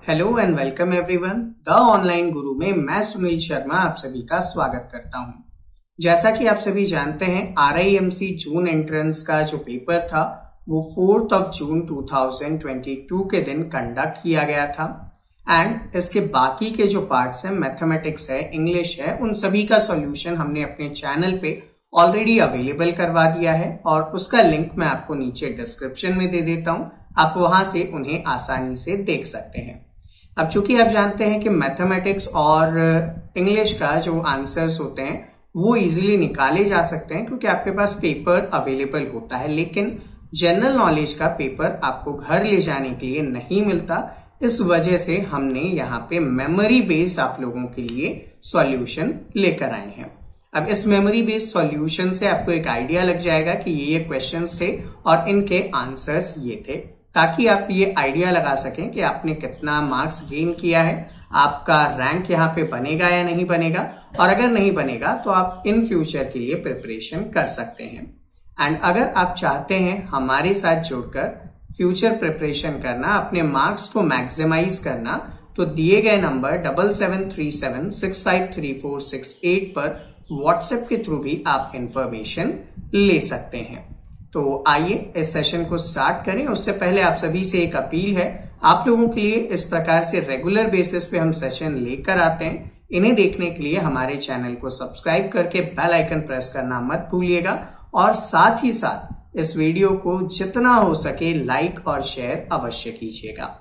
Hello and welcome everyone. The online गुरु में मैं सुनील शर्मा आप सभी का स्वागत करता हूं। जैसा कि आप सभी जानते हैं, RIMC जून एंट्रेंस का जो पेपर था वो 4 जून 2022 के दिन कंडक्ट किया गया था एंड इसके बाकी के जो पार्ट्स हैं, मैथमेटिक्स है, इंग्लिश है, उन सभी का सॉल्यूशन हमने अपने चैनल पे ऑलरेडी अवेलेबल करवा दिया है और उसका लिंक मैं आपको नीचे डिस्क्रिप्शन में दे देता हूं। आप वहां से उन्हें आसानी से देख सकते हैं। अब चूंकि आप जानते हैं कि मैथमेटिक्स और इंग्लिश का जो आंसर्स होते हैं वो इजीली निकाले जा सकते हैं क्योंकि आपके पास पेपर अवेलेबल होता है, लेकिन जनरल नॉलेज का पेपर आपको घर ले जाने के लिए नहीं मिलता। इस वजह से हमने यहाँ पे मेमोरी बेस्ड आप लोगों के लिए सॉल्यूशन लेकर आए हैं। अब इस मेमोरी बेस्ड सॉल्यूशन से आपको एक आइडिया लग जाएगा कि ये क्वेश्चंस थे और इनके आंसर्स ये थे, ताकि आप ये आइडिया लगा सकें कि आपने कितना मार्क्स गेन किया है, आपका रैंक यहाँ पे बनेगा या नहीं बनेगा, और अगर नहीं बनेगा तो आप इन फ्यूचर के लिए प्रिपरेशन कर सकते हैं। एंड अगर आप चाहते हैं हमारे साथ जुड़कर फ्यूचर प्रिपरेशन करना, अपने मार्क्स को मैक्सिमाइज करना, तो दिए गए नंबर 7737653468 पर व्हाट्सएप के थ्रू भी आप इंफॉर्मेशन ले सकते हैं। तो आइए इस सेशन को स्टार्ट करें। उससे पहले आप सभी से एक अपील है, आप लोगों के लिए इस प्रकार से रेगुलर बेसिस पे हम सेशन लेकर आते हैं। इन्हें देखने के लिए हमारे चैनल को सब्सक्राइब करके बेल आइकन प्रेस करना मत भूलिएगा और साथ ही साथ इस वीडियो को जितना हो सके लाइक और शेयर अवश्य कीजिएगा।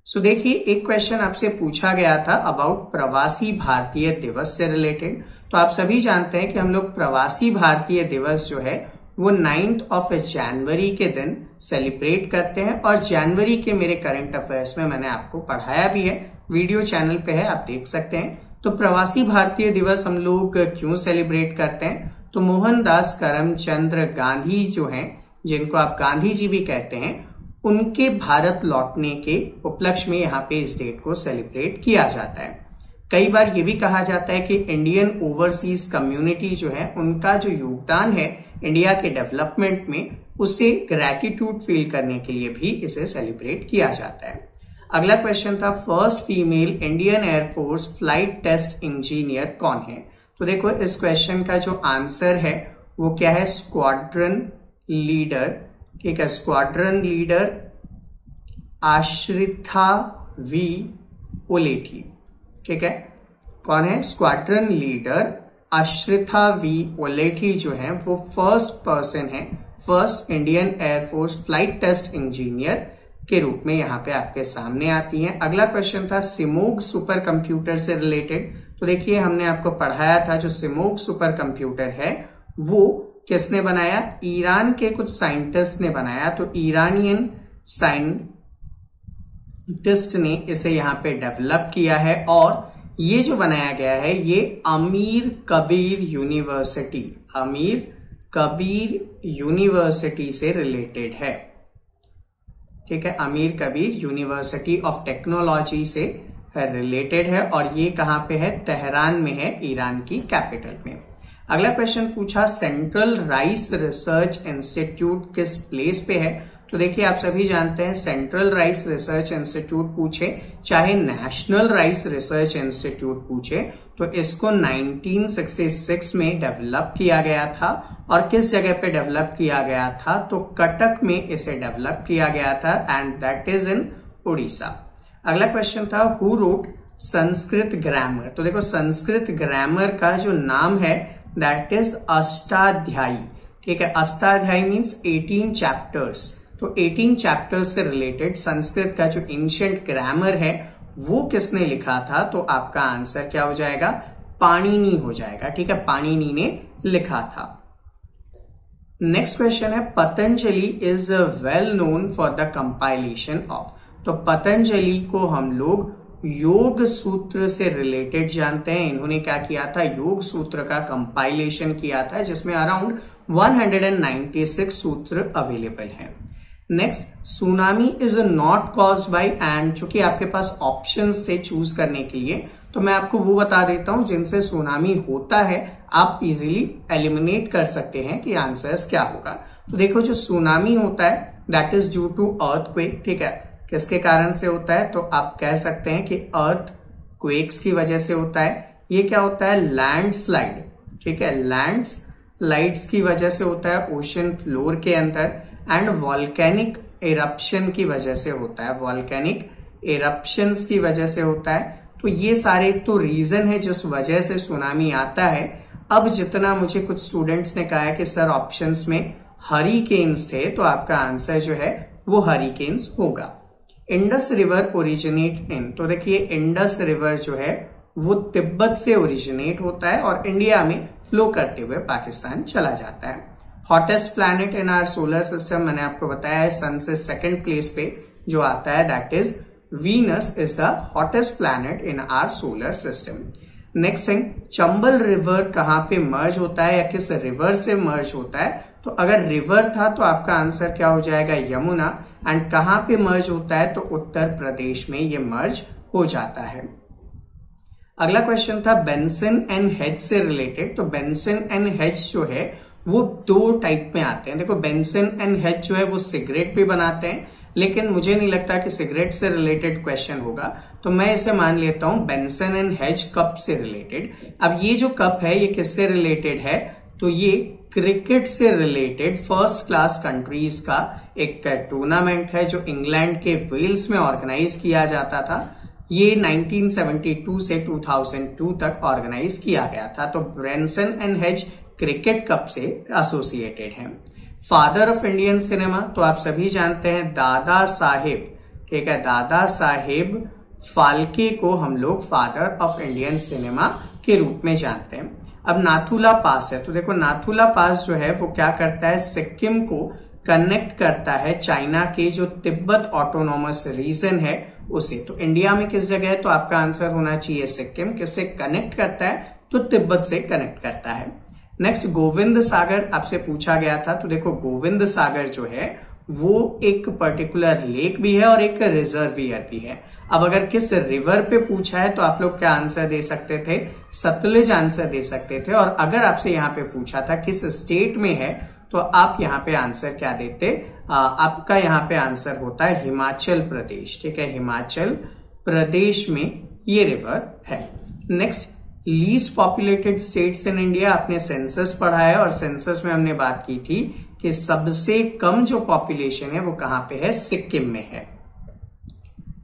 सो देखिए, एक क्वेश्चन आपसे पूछा गया था अबाउट प्रवासी भारतीय दिवस से रिलेटेड। तो आप सभी जानते हैं कि हम लोग प्रवासी भारतीय दिवस जो है वो 9 जनवरी के दिन सेलिब्रेट करते हैं और जनवरी के मेरे करंट अफेयर्स में मैंने आपको पढ़ाया भी है, वीडियो चैनल पे है, आप देख सकते हैं। तो प्रवासी भारतीय दिवस हम लोग क्यों सेलिब्रेट करते हैं? तो मोहनदास करमचंद गांधी जो हैं, जिनको आप गांधी जी भी कहते हैं, उनके भारत लौटने के उपलक्ष्य में यहाँ पे इस डेट को सेलिब्रेट किया जाता है। कई बार ये भी कहा जाता है कि इंडियन ओवरसीज कम्युनिटी जो है उनका जो योगदान है इंडिया के डेवलपमेंट में, उससे ग्रैटिट्यूड फील करने के लिए भी इसे सेलिब्रेट किया जाता है। अगला क्वेश्चन था, first female Indian air force flight test engineer कौन है? तो देखो, इस क्वेश्चन का जो आंसर है वो क्या है? Squadron leader. ठीक है, squadron leader Ashritha V Oleti. ठीक है, कौन है? Squadron leader Ashritha V Oleti जो है वो फर्स्ट पर्सन है, first Indian air force flight test engineer के रूप में यहाँ पे आपके सामने आती हैं। अगला क्वेश्चन था सिमोग सुपर कंप्यूटर से रिलेटेड। तो देखिए, हमने आपको पढ़ाया था जो सिमोग सुपर कंप्यूटर है वो किसने बनाया? ईरान के कुछ साइंटिस्ट ने बनाया। तो ईरानियन साइंटिस्ट ने इसे यहाँ पे डेवलप किया है और ये जो बनाया गया है ये अमीर कबीर यूनिवर्सिटी से रिलेटेड है। ठीक है, अमीर कबीर यूनिवर्सिटी ऑफ टेक्नोलॉजी से रिलेटेड है और ये कहां पे है? तेहरान में है, ईरान की कैपिटल में। अगला क्वेश्चन पूछा, सेंट्रल राइस रिसर्च इंस्टीट्यूट किस प्लेस पे है? तो देखिए, आप सभी जानते हैं सेंट्रल राइस रिसर्च इंस्टीट्यूट पूछे चाहे नेशनल राइस रिसर्च इंस्टीट्यूट पूछे, तो इसको 1966 में डेवलप किया गया था। और किस जगह पे डेवलप किया गया था? तो कटक में इसे डेवलप किया गया था and that is in Orissa. अगला क्वेश्चन था, हु रोट संस्कृत ग्रामर? तो देखो, संस्कृत ग्रामर का जो नाम है दैट इज अष्टाध्यायी। ठीक है, अष्टाध्यायी मीन्स 18 चैप्टर्स। तो 18 चैप्टर्स से रिलेटेड संस्कृत का जो एंशिएंट ग्रामर है वो किसने लिखा था? तो आपका आंसर क्या हो जाएगा? पाणिनि हो जाएगा। ठीक है, पाणिनि ने लिखा था। नेक्स्ट क्वेश्चन है, Patanjali is well known for the compilation of. तो पतंजलि को हम लोग योग सूत्र से रिलेटेड जानते हैं। इन्होंने क्या किया था? योग सूत्र का कंपाइलेशन किया था जिसमें अराउंड 196 सूत्र अवेलेबल हैं। Next, tsunami is not caused by, and चूंकि आपके पास ऑप्शंस थे चूज करने के लिए तो मैं आपको वो बता देता हूं जिनसे सुनामी होता है, आप इजीली एलिमिनेट कर सकते हैं कि आंसर्स क्या होगा। तो देखो, जो सुनामी होता है that is due to earthquake. ठीक है, किसके कारण से होता है? तो आप कह सकते हैं कि अर्थ क्वेक्स की वजह से होता है। ये क्या होता है? लैंडस्लाइड, ठीक है, लैंडस्लाइड्स की वजह से होता है ओशन फ्लोर के अंदर, एंड वॉल्केनिक इरप्शन की वजह से होता है, वॉल्केनिक इरप्शंस की वजह से होता है। तो ये सारे तो रीजन है जिस वजह से सुनामी आता है। अब जितना मुझे कुछ स्टूडेंट्स ने कहा है कि सर ऑप्शंस में हरिकेन्स थे, तो आपका आंसर जो है वो हरिकेन्स होगा। इंडस रिवर ओरिजिनेट इन, तो देखिए इंडस रिवर जो है वो तिब्बत से ओरिजिनेट होता है और इंडिया में फ्लो करते हुए पाकिस्तान चला जाता है। Hottest planet in our solar system, मैंने आपको बताया है सन से सेकंड प्लेस पे जो आता है that is Venus is the hottest planet in our solar system. Next thing, Chambal river कहां पे मर्ज होता है या किस रिवर से मर्ज होता है? तो अगर रिवर था तो आपका आंसर क्या हो जाएगा? यमुना। एंड कहां पे मर्ज होता है? तो उत्तर प्रदेश में ये मर्ज हो जाता है। अगला क्वेश्चन था बेंसन एंड हेज से रिलेटेड। तो बेंसन एंड हेज जो है वो दो टाइप में आते हैं। देखो बेंसन एंड हेज जो है वो सिगरेट भी बनाते हैं, लेकिन मुझे नहीं लगता कि सिगरेट से रिलेटेड क्वेश्चन होगा, तो मैं इसे मान लेता हूं बेंसन एंड हेज कप से रिलेटेड। अब ये जो कप है ये किससे रिलेटेड है? तो ये क्रिकेट से रिलेटेड फर्स्ट क्लास कंट्रीज का एक टूर्नामेंट है जो इंग्लैंड के वेल्स में ऑर्गेनाइज किया जाता था। ये 1972 से 2002 तक ऑर्गेनाइज किया गया था। तो Benson and hedge cricket cup से एसोसिएटेड है। फादर ऑफ इंडियन सिनेमा, तो आप सभी जानते हैं दादा साहेब, ठीक है, दादा साहेब फाल्के को हम लोग फादर ऑफ इंडियन सिनेमा के रूप में जानते हैं। अब नाथुला पास है, तो देखो नाथुला पास जो है वो क्या करता है? सिक्किम को कनेक्ट करता है चाइना के जो तिब्बत ऑटोनॉमस रीजन है उसे। तो इंडिया में किस जगह है? तो आपका आंसर होना चाहिए सिक्किम। किससे कनेक्ट करता है? तो तिब्बत से कनेक्ट करता है। नेक्स्ट, गोविंद सागर आपसे पूछा गया था। तो देखो गोविंद सागर जो है वो एक पर्टिकुलर लेक भी है और एक रिजर्वियर भी है। अब अगर किस रिवर पे पूछा है तो आप लोग क्या आंसर दे सकते थे? सतलुज आंसर दे सकते थे। और अगर आपसे यहाँ पे पूछा था किस स्टेट में है तो आप यहाँ पे आंसर क्या देते? आपका यहाँ पे आंसर होता है हिमाचल प्रदेश, ठीक है, हिमाचल प्रदेश में ये रिवर है। Next, least populated states in India, आपने सेंसस पढ़ा है और सेंसस में हमने बात की थी कि सबसे कम जो पॉपुलेशन है वो कहां पे है? सिक्किम में है।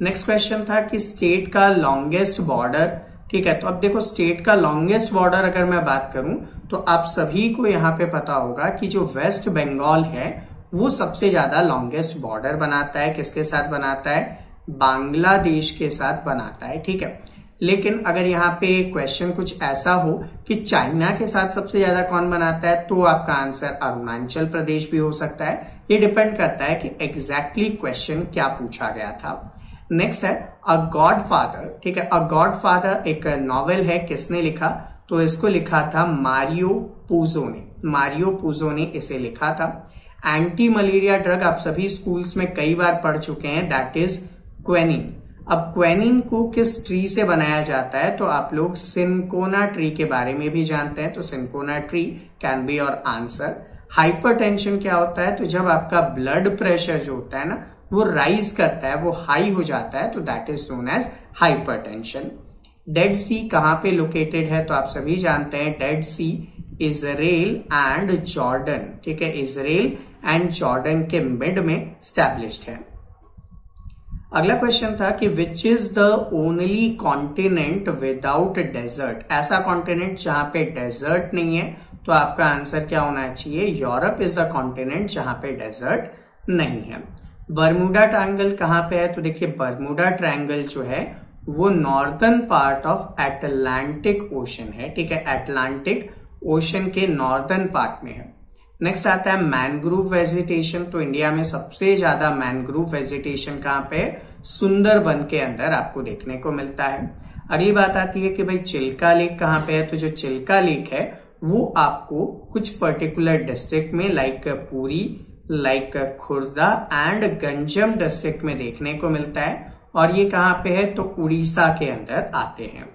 नेक्स्ट क्वेश्चन था कि स्टेट का लॉन्गेस्ट बॉर्डर, ठीक है, तो अब देखो स्टेट का लॉन्गेस्ट बॉर्डर अगर मैं बात करूं तो आप सभी को यहां पे पता होगा कि जो वेस्ट बंगाल है वो सबसे ज्यादा लॉन्गेस्ट बॉर्डर बनाता है। किसके साथ बनाता है? बांग्लादेश के साथ बनाता है, ठीक है। लेकिन अगर यहाँ पे क्वेश्चन कुछ ऐसा हो कि चाइना के साथ सबसे ज्यादा कौन बनाता है तो आपका आंसर अरुणाचल प्रदेश भी हो सकता है। ये डिपेंड करता है कि एग्जैक्टली क्वेश्चन क्या पूछा गया था। नेक्स्ट है अ गॉड फादर, ठीक है, अ गॉड फादर एक नॉवेल है, किसने लिखा? तो इसको लिखा था मारियो पूजो ने, मारियो पूजो ने इसे लिखा था। एंटी मलेरिया ड्रग आप सभी स्कूल्स में कई बार पढ़ चुके हैं, दैट इज क्वेनिन। अब क्वेनिन को किस ट्री से बनाया जाता है? तो आप लोग सिनकोना ट्री के बारे में भी जानते हैं, तो cinchona tree can be your answer. Hypertension क्या होता है? तो जब आपका ब्लड प्रेशर जो होता है ना वो राइज करता है, वो हाई हो जाता है, तो that is known as hypertension. Dead sea कहां पे लोकेटेड है? तो आप सभी जानते हैं dead sea Israel and Jordan, ठीक है, इजराइल एंड जॉर्डन के मिड में स्टैब्लिश्ड है। अगला क्वेश्चन था कि which is the only continent without desert, ऐसा कॉन्टिनेंट जहां पे डेजर्ट नहीं है, तो आपका आंसर क्या होना चाहिए? यूरोप इज द कॉन्टिनेंट जहां पे डेजर्ट नहीं है। बर्मुडा ट्रायंगल कहां पे है? तो देखिए बर्मुडा ट्रायंगल जो है वो northern part of Atlantic ocean है, ठीक है, अटलांटिक ओशन के नॉर्दर्न पार्ट में है। नेक्स्ट आता है मैनग्रोव वेजिटेशन, तो इंडिया में सबसे ज्यादा मैनग्रोव वेजिटेशन कहां पे? सुंदरबन के अंदर आपको देखने को मिलता है। अगली बात आती है कि भाई चिल्का लेक कहां पे है? तो जो चिल्का लेक है वो आपको कुछ पर्टिकुलर डिस्ट्रिक्ट में like Puri, like Khurda and Ganjam district में देखने को मिलता है, और ये कहां पे है? तो उड़ीसा के अंदर आते हैं।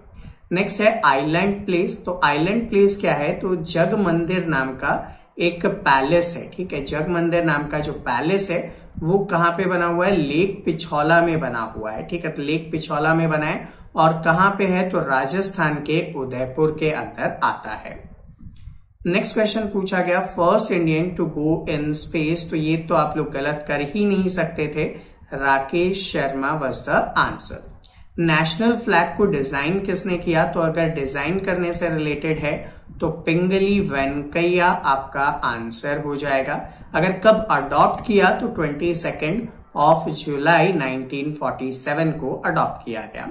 नेक्स्ट है आइलैंड प्लेस, तो आइलैंड प्लेस क्या है? तो जग मंदिर नाम का एक पैलेस है, ठीक है, जग मंदिर नाम का जो पैलेस है वो कहाँ पे बना हुआ है, लेक पिछौला में बना हुआ है। ठीक है, तो लेक पिछौला में बना है और कहाँ पे है, तो राजस्थान के उदयपुर के अंदर आता है। नेक्स्ट क्वेश्चन पूछा गया, first Indian to go in space, तो ये तो आप लोग गलत कर ही नहीं सकते थे, Rakesh Sharma was the answer. National flag को डिजाइन किसने किया, तो अगर डिजाइन करने से रिलेटेड है तो पिंगली वेंकैया आपका आंसर हो जाएगा। अगर कब अडॉप्ट किया, तो 22 जुलाई 1947 को अडॉप्ट किया गया।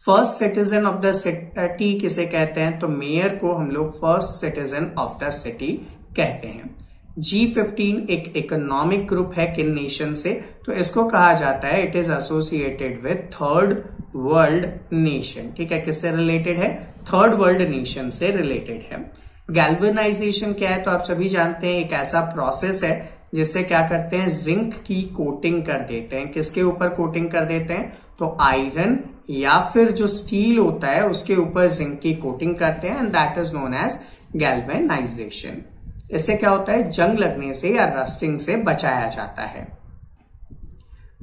First citizen of the city किसे कहते हैं, तो मेयर को हम लोग first citizen of the city कहते हैं। G15 एक इकोनॉमिक ग्रुप है किन नेशन से, तो इसको कहा जाता है it is associated with third world nation. ठीक है, किससे रिलेटेड है, थर्ड वर्ल्ड नेशन से रिलेटेड है। गैल्वेनाइजेशन क्या है, तो आप सभी जानते हैं एक ऐसा प्रोसेस है जिससे क्या करते हैं, जिंक की कोटिंग कर देते हैं। किसके ऊपर कोटिंग कर देते हैं, तो आयरन या फिर जो स्टील होता है उसके ऊपर जिंक की कोटिंग करते हैं, and that is known as galvanisation. इससे क्या होता है, जंग लगने से या रस्टिंग से बचाया जाता है।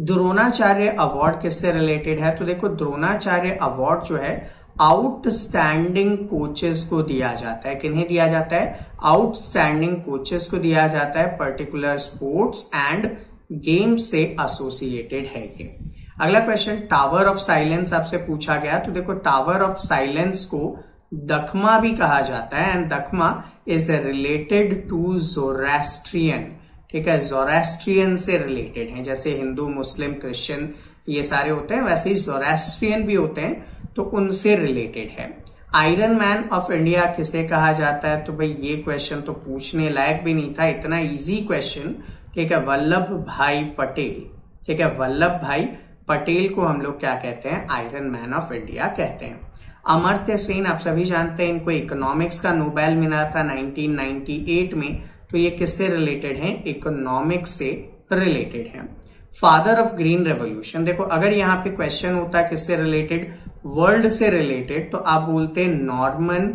द्रोणाचार्य अवार्ड किससे रिलेटेड है, तो देखो द्रोणाचार्य अवार्ड जो है आउटस्टैंडिंग कोचेस को दिया जाता है। किन्हें दिया जाता है, आउटस्टैंडिंग कोचेस को दिया जाता है, पर्टिकुलर स्पोर्ट्स एंड गेम से एसोसिएटेड है ये। अगला क्वेश्चन, टावर ऑफ साइलेंस आपसे पूछा गया, तो देखो टावर ऑफ साइलेंस को दखमा भी कहा जाता है, and dakhma is related to Zoroastrian. ठीक है, ज़ोरास्ट्रियन से रिलेटेड है, जैसे हिंदू मुस्लिम क्रिश्चियन ये सारे होते हैं, वैसे ही ज़ोरास्ट्रियन भी होते हैं, तो उनसे रिलेटेड है। आयरन मैन ऑफ इंडिया किसे कहा जाता है, तो भाई ये क्वेश्चन तो पूछने लायक भी नहीं था, इतना इजी क्वेश्चन। ठीक है, वल्लभ भाई पटेल। ठीक है, वल्लभ भाई पटेल को हम लोग क्या कहते हैं, आयरन मैन ऑफ इंडिया कहते हैं। अमर्त्य सेन आप सभी जानते हैं, इनको इकोनॉमिक्स का नोबेल मिला था 1998 में, तो ये किससे रिलेटेड है, इकोनॉमिक्स से रिलेटेड है। फादर ऑफ ग्रीन रेवोल्यूशन, देखो अगर यहाँ पे क्वेश्चन होता किससे रिलेटेड, वर्ल्ड से रिलेटेड, तो आप बोलते हैं नॉर्मन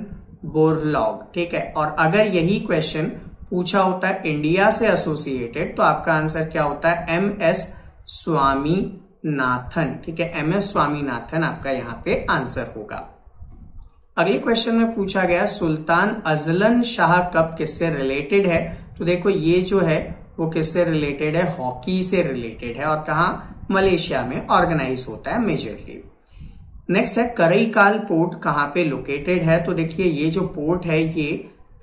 बोरलॉग। ठीक है, और अगर यही क्वेश्चन पूछा होता है इंडिया से एसोसिएटेड, तो आपका आंसर क्या होता है, MS स्वामीनाथन। ठीक है, MS स्वामीनाथन आपका यहाँ पे आंसर होगा। अगले क्वेश्चन में पूछा गया, सुल्तान अजलन शाह कप किससे रिलेटेड है, तो देखो ये जो है वो किससे रिलेटेड है, हॉकी से रिलेटेड है, और कहा, मलेशिया में ऑर्गेनाइज होता है मेजरली। नेक्स्ट है, करईकाल पोर्ट कहाँ पे लोकेटेड है, तो देखिए ये जो पोर्ट है ये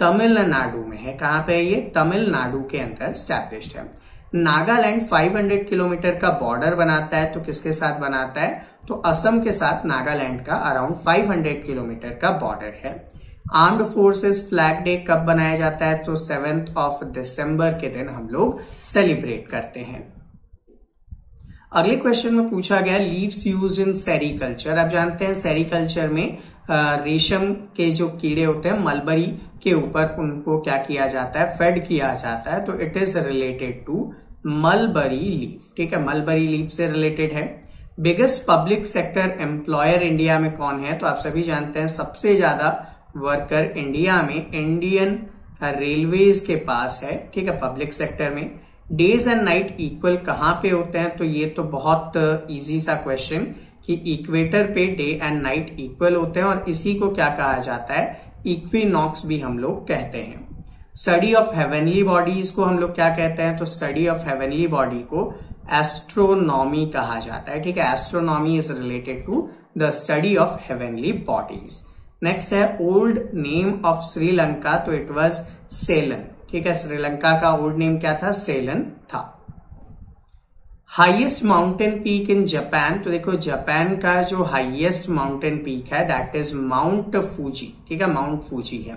तमिलनाडु में है। कहाँ पे है ये, तमिलनाडु के अंदर स्टैब्लिश्ड है। नागालैंड 500 किलोमीटर का बॉर्डर बनाता है, तो किसके साथ बनाता है, तो असम के साथ नागालैंड का अराउंड 500 किलोमीटर का बॉर्डर है। आर्म्ड फोर्सेस फ्लैग डे कब बनाया जाता है, तो 7 दिसंबर के दिन हम लोग सेलिब्रेट करते हैं। अगले क्वेश्चन में पूछा गया, लीव्स यूज्ड इन सेरीकल्चर। आप जानते हैं सेरीकल्चर में रेशम के जो कीड़े होते हैं मलबरी के ऊपर उनको क्या किया जाता है, फेड किया जाता है, तो it is related to mulberry leaf. ठीक है, मलबरी लीफ से रिलेटेड है। Biggest public sector employer India में कौन है, तो आप सभी जानते हैं सबसे ज्यादा वर्कर इंडिया में इंडियन रेलवेज के पास है। ठीक है, पब्लिक सेक्टर में। डेज एंड नाइट इक्वल कहां पे होते हैं, तो ये तो बहुत इजी सा क्वेश्चन कि इक्वेटर पे डे एंड नाइट इक्वल होते हैं, और इसी को क्या कहा जाता है, इक्विनॉक्स भी हम लोग कहते हैं। स्टडी ऑफ हेवनली बॉडीज को हम लोग क्या कहते हैं, तो स्टडी ऑफ हेवनली बॉडी को एस्ट्रोनॉमी कहा जाता है। ठीक है, astronomy is related to the study of heavenly bodies. Next है, ओल्ड नेम ऑफ श्रीलंका, तो इट वाज सेलन। ठीक है, श्रीलंका का ओल्ड नेम क्या था, सेलन था। Highest mountain peak in Japan, तो देखो जापान का जो हाईएस्ट माउंटेन पीक है दैट इज माउंट फूजी। ठीक है, माउंट फूजी है।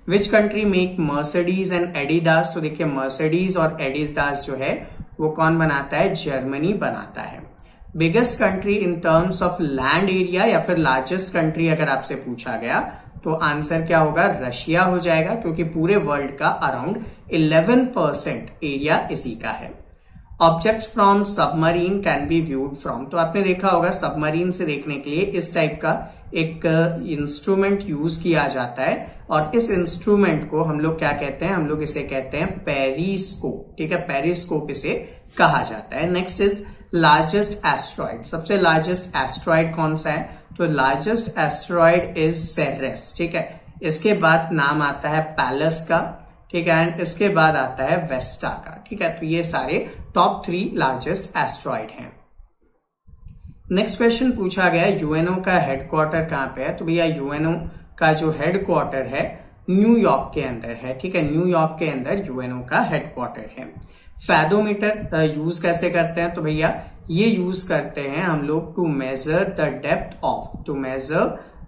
Which country make Mercedes and Adidas, तो देखिए मर्सिडीज और एडिडास जो है वो कौन बनाता है, जर्मनी बनाता है। Biggest country in terms of land area या फिर लार्जेस्ट कंट्री अगर आपसे पूछा गया तो आंसर क्या होगा, रशिया हो जाएगा, क्योंकि पूरे वर्ल्ड का अराउंड 11% एरिया इसी का है। Objects from submarine can be viewed from, तो आपने देखा होगा सबमरीन से देखने के लिए इस टाइप का एक इंस्ट्रूमेंट यूज किया जाता है, और इस इंस्ट्रूमेंट को हम लोग क्या कहते हैं, हम लोग इसे कहते हैं पेरिस्कोप। ठीक है, पेरिस्कोप इसे कहा जाता है। Next is largest asteroid. सबसे लार्जेस्ट एस्ट्रॉइड कौन सा है? तो लार्जेस्ट एस्ट्रॉइड इज सेरेस, ठीक है। इसके बाद नाम आता है पैलस का, ठीक है, एंड इसके बाद आता है वेस्टा का, ठीक है। तो ये सारे टॉप 3 लार्जेस्ट एस्ट्रॉइड हैं। नेक्स्ट क्वेश्चन पूछा गया यूएनओ का हेडक्वार्टर कहां पे है? तो भैया यूएनओ का जो हेडक्वार्टर है न्यूयॉर्क के अंदर है, ठीक है। न्यूयॉर्क के अंदर यूएनओ का हेडक्वार्टर है। फैदोमीटर यूज कैसे करते हैं? तो भैया ये यूज करते हैं हम लोग to measure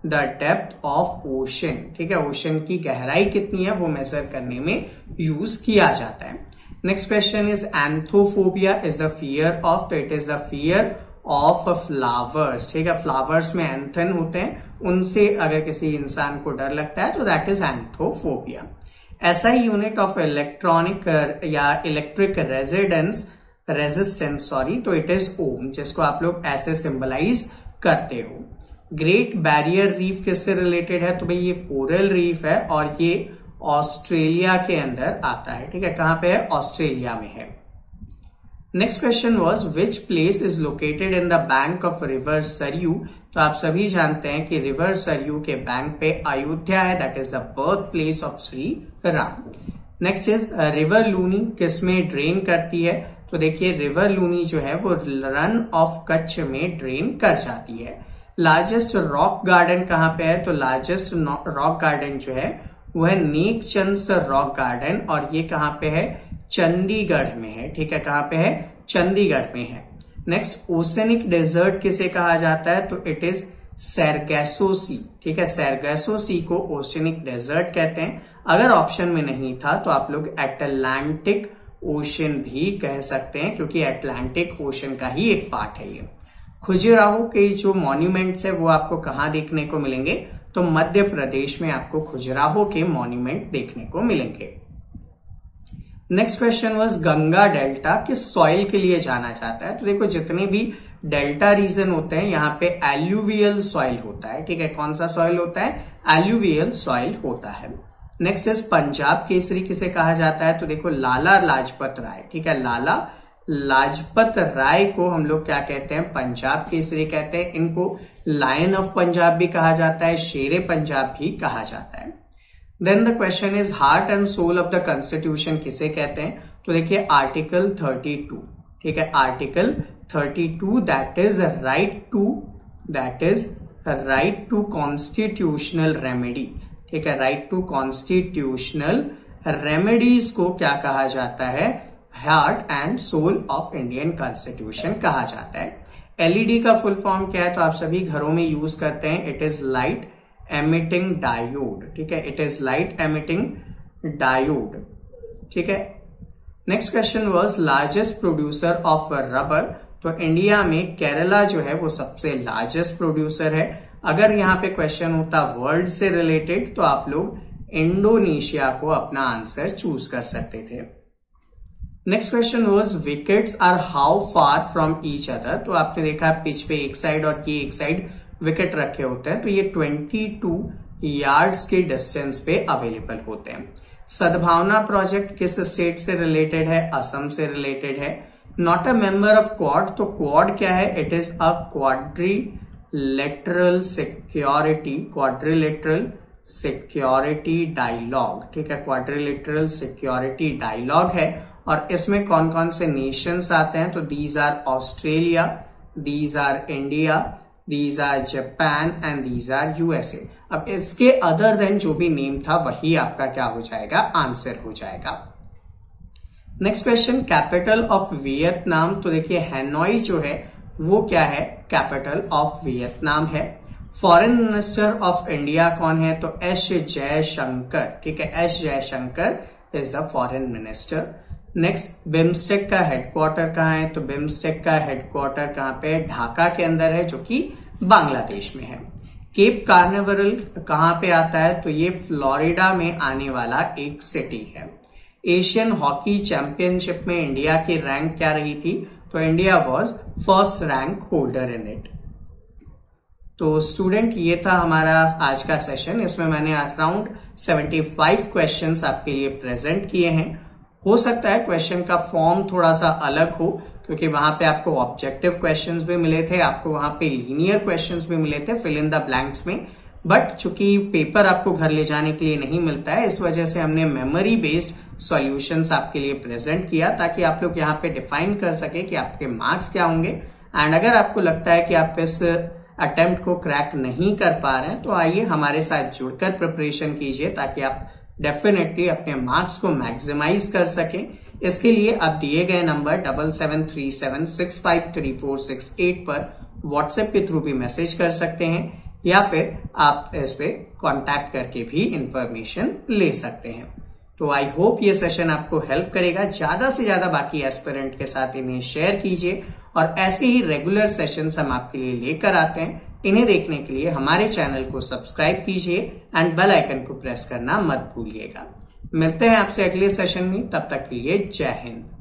the depth of ocean, ठीक है। ओशन की गहराई कितनी है वो मेजर करने में यूज किया जाता है। Next question is anthophobia is the fear of, तो it is the fear of flowers, ठीक है। फ्लावर्स में एंथन होते हैं, उनसे अगर किसी इंसान को डर लगता है तो that is anthophobia. SI unit of electronic या इलेक्ट्रिक रेजिस्टेंस तो इट इज ओम, जिसको आप लोग ऐसे सिंबलाइज करते हो। ग्रेट बैरियर रीफ किससे रिलेटेड है? तो भाई ये कोरल रीफ है और ये ऑस्ट्रेलिया के अंदर आता है, ठीक है। कहां पे है? ऑस्ट्रेलिया में है। Next question was which place is located in the bank of river Saryu. तो आप सभी जानते हैं कि रिवर सरयू के बैंक पे अयोध्या है, that is the birth place of Shri Ram. Next is river Luni किसमें ड्रेन करती है? तो देखिए रिवर लूनी जो है वो रन ऑफ कच्छ में ड्रेन कर जाती है। लार्जेस्ट रॉक गार्डन कहां पे है? तो लार्जेस्ट रॉक गार्डन जो है वो है नेकचंद रॉक गार्डन, और ये कहां पे है? चंडीगढ़ में है, ठीक है। कहां पे है? चंडीगढ़ में है। नेक्स्ट ओसेनिक डेजर्ट किसे कहा जाता है? तो इट इज सैरगैसो सी, ठीक है। सैरगैसो सी को ओशनिक डेजर्ट कहते हैं। अगर ऑप्शन में नहीं था तो आप लोग एटलांटिक ओशन भी कह सकते हैं, क्योंकि एटलांटिक ओशन का ही एक पार्ट है ये। खुजराहो के जो मॉन्यूमेंट्स है वो आपको कहाँ देखने को मिलेंगे? तो मध्य प्रदेश में आपको खुजराहो के मॉन्यूमेंट देखने को मिलेंगे। Next question was Ganga delta किस सॉइल के लिए जाना जाता है? तो देखो जितने भी डेल्टा रीजन होते हैं यहाँ पे एल्यूवियल सॉइल होता है, ठीक है। कौन सा सॉइल होता है? एल्यूवियल सॉइल होता है। नेक्स्ट इज पंजाब केसरी किसे कहा जाता है? तो देखो लाला लाजपत राय, ठीक है। लाला लाजपत राय को हम लोग क्या कहते हैं? पंजाब केसरी कहते हैं। इनको लायन ऑफ पंजाब भी कहा जाता है, शेरे पंजाब भी कहा जाता है। Then the question is heart and soul of the constitution किसे कहते हैं? तो देखिए आर्टिकल 32, ठीक है। Article 32 that is right to constitutional remedy, ठीक है। राइट टू कॉन्स्टिट्यूशनल रेमेडीज को क्या कहा जाता है? Heart and soul of Indian constitution कहा जाता है। एलईडी का फुल फॉर्म क्या है? तो आप सभी घरों में यूज करते हैं, it is light emitting diode, ठीक है। It is light emitting diode, ठीक है। Next question was largest producer of rubber. तो इंडिया में केरला जो है वो सबसे लार्जेस्ट प्रोड्यूसर है। अगर यहाँ पे क्वेश्चन होता वर्ल्ड से रिलेटेड तो आप लोग इंडोनेशिया को अपना आंसर चूज कर सकते थे। Next question was wickets are how far from each other. तो आपने देखा पिच पे एक साइड और ये एक साइड विकेट रखे होते हैं, तो ये 22 यार्ड्स के डिस्टेंस पे अवेलेबल होते हैं। सद्भावना प्रोजेक्ट किस स्टेट से रिलेटेड है? असम से रिलेटेड है। Not a member of Quad, तो क्वाड क्या है? It is a quadrilateral security dialogue, ठीक है। क्वाड्रिलेटरल सिक्योरिटी डायलॉग है, और इसमें कौन कौन से नेशंस आते हैं? तो these are Australia, these are India, these are Japan and these are USA. अब इसके अदर देन जो भी नेम था वही आपका क्या हो जाएगा? आंसर हो जाएगा। Next question capital of Vietnam. तो देखिए हैनोई जो है वो क्या है? कैपिटल ऑफ वियतनाम है। फॉरेन मिनिस्टर ऑफ इंडिया कौन है? तो एस जयशंकर, ठीक है। S Jaishankar is the foreign minister. Next BIMSTEC का हेडक्वार्टर कहाँ है? तो बिम्स्टेक का हेडक्वार्टर कहाँ पे? ढाका के अंदर है, जो कि बांग्लादेश में है। केप कार्निवरल कहाँ पे आता है? तो ये फ्लोरिडा में आने वाला एक सिटी है। एशियन हॉकी चैंपियनशिप में इंडिया की रैंक क्या रही थी? तो India was first rank holder in it. तो स्टूडेंट ये था हमारा आज का सेशन। इसमें मैंने अराउंड 75 क्वेश्चंस आपके लिए प्रेजेंट किए हैं। हो सकता है क्वेश्चन का फॉर्म थोड़ा सा अलग हो, क्योंकि वहां पे आपको ऑब्जेक्टिव क्वेश्चंस भी मिले थे, आपको वहां पे लीनियर क्वेश्चंस भी मिले थे फिल इन द ब्लैंक्स में। बट चूंकि पेपर आपको घर ले जाने के लिए नहीं मिलता है, इस वजह से हमने मेमोरी बेस्ड सॉल्यूशंस आपके लिए प्रेजेंट किया, ताकि आप लोग यहाँ पे डिफाइन कर सके कि आपके मार्क्स क्या होंगे। एंड अगर आपको लगता है कि आप इस अटेम्प्ट को क्रैक नहीं कर पा रहे हैं, तो आइए हमारे साथ जुड़कर प्रिपरेशन कीजिए, ताकि आप डेफिनेटली अपने मार्क्स को मैक्सिमाइज कर सकें। इसके लिए आप दिए गए नंबर 7737653468 पर व्हाट्सएप के थ्रू भी मैसेज कर सकते हैं, या फिर आप इस पे कांटेक्ट करके भी इंफॉर्मेशन ले सकते हैं। तो आई होप ये सेशन आपको हेल्प करेगा। ज्यादा से ज्यादा बाकी एस्पिरेंट के साथ इन्हें शेयर कीजिए, और ऐसे ही रेगुलर सेशंस हम आपके लिए लेकर आते हैं। इन्हें देखने के लिए हमारे चैनल को सब्सक्राइब कीजिए एंड बेल आइकन को प्रेस करना मत भूलिएगा। मिलते हैं आपसे अगले सेशन में, तब तक के लिए जय हिंद।